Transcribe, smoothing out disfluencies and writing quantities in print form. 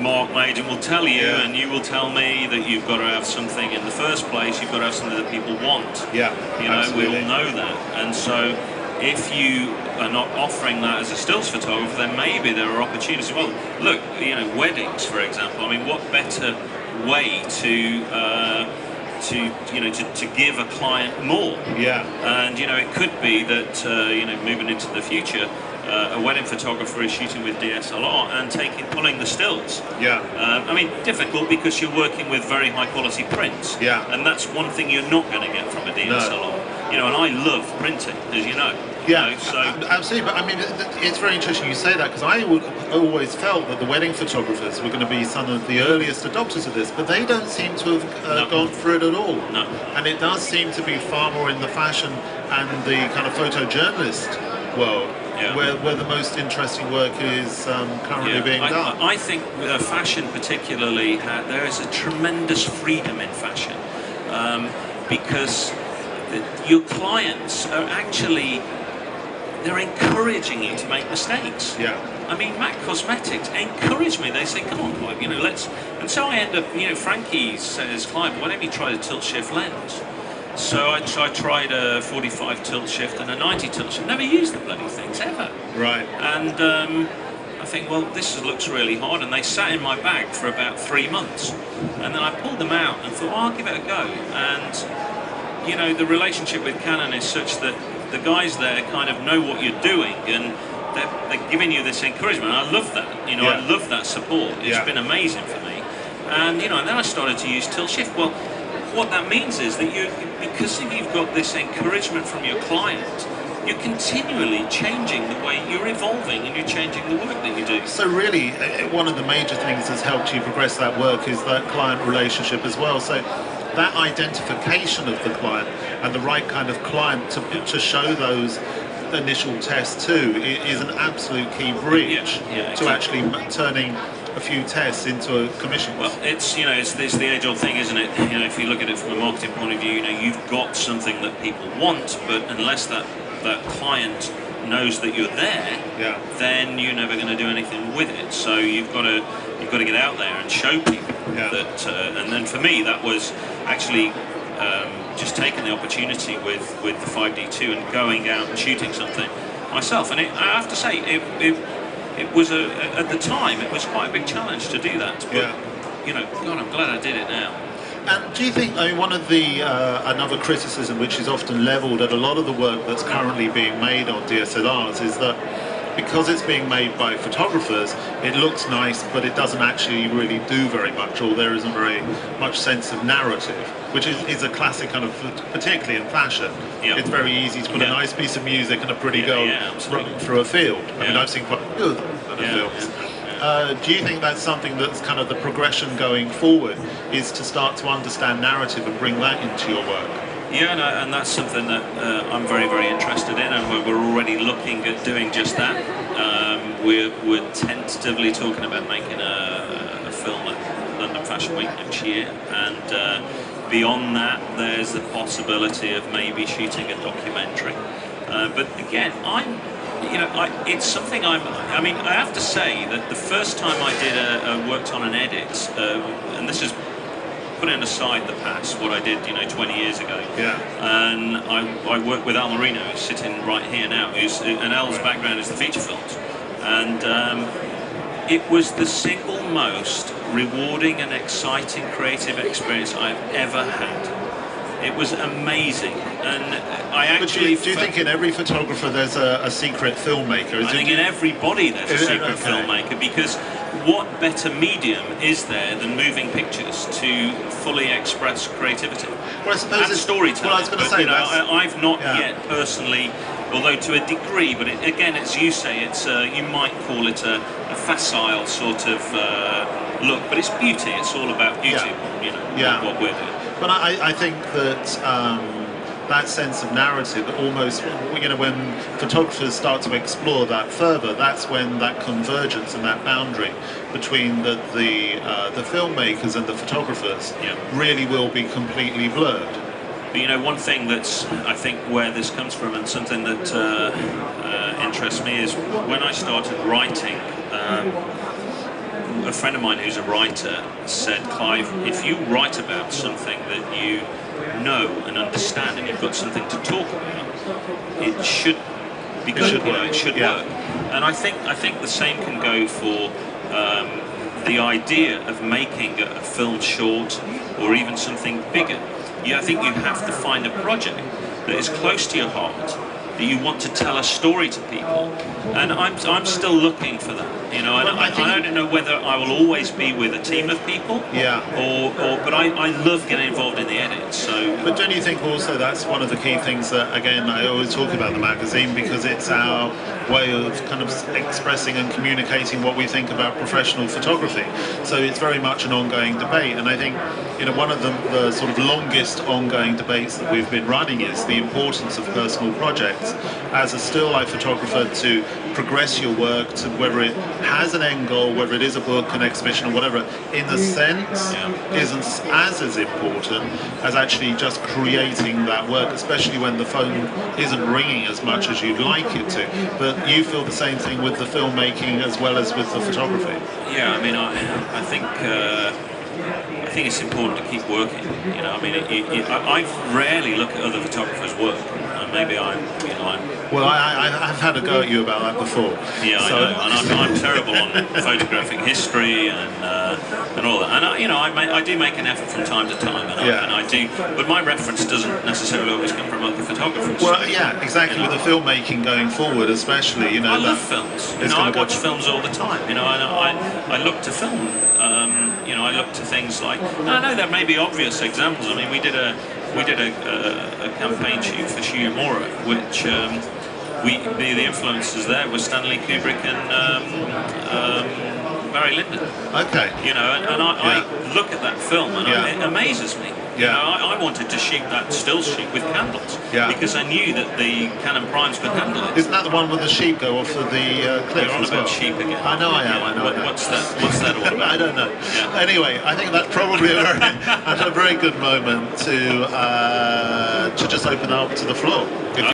Mark, my agent, will tell you, and you will tell me that you've got to have something in the first place. You've got to have something that people want. Yeah, you know, we all know that. And so, if you are not offering that as a stills photographer, then maybe there are opportunities. Well, look, you know, weddings, for example. I mean, what better way to give a client more? Yeah. And you know, it could be that you know, moving into the future, a wedding photographer is shooting with DSLR and pulling the stills. Yeah. I mean, difficult because you're working with very high quality prints. Yeah. And that's one thing you're not going to get from a DSLR. No. You know, and I love printing, as you know. Yeah, you know, so absolutely. But I mean, it's very interesting you say that, because I always felt that the wedding photographers were going to be some of the earliest adopters of this, but they don't seem to have gone through it at all. No. And it does seem to be far more in the fashion and the kind of photojournalist world, where the most interesting work is currently being done. I think fashion particularly, there is a tremendous freedom in fashion, because your clients are actually, they're encouraging you to make mistakes. Yeah. I mean, MAC Cosmetics encourage me. They say, come on, Clive, you know, let's... And so I end up, you know, Frankie says, Clive, why don't we try the tilt-shift lens? So I tried a 45 tilt-shift and a 90 tilt-shift. Never used the bloody things, ever. Right. And I think, well, this looks really hard. And they sat in my bag for about 3 months. And then I pulled them out and thought, oh, I'll give it a go. And, you know, the relationship with Canon is such that the guys there kind of know what you're doing, and they're giving you this encouragement. I love that, you know, I love that support. It's been amazing for me. And, you know, and then I started to use tilt shift. Well, what that means is that because you've got this encouragement from your client, you're continually changing the way you're evolving, and you're changing the work that you do. So really, one of the major things that's helped you progress that work is that client relationship as well. So that identification of the client and the right kind of client to show those initial tests to is an absolute key bridge to actually turning a few tests into a commission. Well, it's, you know, it's the age-old thing, isn't it? You know, if you look at it from a marketing point of view, you know, you've got something that people want, but unless that client knows that you're there, then you're never going to do anything with it. So you've got to get out there and show people that. And then for me, that was actually just taking the opportunity with the 5D2 and going out and shooting something myself. And I have to say, it was at the time it was quite a big challenge to do that. But you know, God, I'm glad I did it now. And do you think, I mean, one of the another criticism which is often levelled at a lot of the work that's currently being made on DSLRs is that because it's being made by photographers, it looks nice, but it doesn't actually really do very much, or there isn't very much sense of narrative, which is a classic kind of, particularly in fashion. It's very easy to put a nice piece of music and a pretty girl running through a field. I mean, I've seen quite a few of them in films. Do you think that's something that's kind of the progression going forward, is to start to understand narrative and bring that into your work? Yeah, and that's something that I'm very, very interested in, and we're already looking at doing just that. We're tentatively talking about making a film at London Fashion Week next year, and beyond that, there's the possibility of maybe shooting a documentary. But again, it's something I mean, I have to say that the first time I worked on an edit, and this is putting aside the past, what I did, you know, 20 years ago. And I worked with Al Marino, who's sitting right here now, and Al's background is the feature films. And it was the single most rewarding and exciting creative experience I've ever had. It was amazing, and I actually... But do you think in every photographer there's a secret filmmaker? I think in everybody there's a secret filmmaker, because what better medium is there than moving pictures to fully express creativity? Well, I suppose it's storytelling. Well, I was going to say, you know, I've not yet personally, although to a degree, but again, as you say, it's you might call it a facile sort of look, but it's beauty. It's all about beauty. You know, what we're doing. But I think that that sense of narrative, almost, you know, when photographers start to explore that further, that's when that convergence and that boundary between the filmmakers and the photographers really will be completely blurred. But you know, one thing that's, I think, where this comes from, and something that interests me, is when I started writing, a friend of mine who's a writer said, Clive, if you write about something that you know and understand and you've got something to talk about, it should be good, it should work. And I think the same can go for the idea of making a film short or even something bigger. I think you have to find a project that is close to your heart, that you want to tell a story to people, and I'm still looking for that, you know. And I don't know whether I will always be with a team of people, but I love getting involved in the edit. So, but don't you think also that's one of the key things that, again, I always talk about the magazine, because it's our way of kind of expressing and communicating what we think about professional photography. So it's very much an ongoing debate, and I think, you know, one of the sort of longest ongoing debates that we've been running is the importance of personal projects as a still life photographer to progress your work to whether it has an end goal, whether it is a book, an exhibition or whatever, in a sense isn't as important as actually just creating that work, especially when the phone isn't ringing as much as you'd like it to. But you feel the same thing with the filmmaking as well as with the photography? Yeah, I mean, I think it's important to keep working. You know, I mean, I rarely look at other photographers' work. Maybe Well, I've had a go at you about that before. Yeah, so. I know, and I'm terrible on photographing history and all that. And I do make an effort from time to time, and I do. But my reference doesn't necessarily always come from other photographers. Well, yeah, exactly. You know, with the filmmaking going forward, especially, you know, I love films. You know, I watch films all the time. You know, and I look to film. You know, I look to things like. I know there may be obvious examples. I mean, we did a campaign shoot for Shiyamura, which the influences there were Stanley Kubrick and Barry Lyndon. Okay. You know, and I look at that film and it amazes me. You know, I wanted to shoot that still shoot with candles because I knew that the Canon primes could handle it. Isn't that the one with the sheep go off of the cliff? You're on about sheep again. I know I am. I know. What's that all about? I don't know. Yeah. Anyway, I think that's probably a very good moment to just open up to the floor.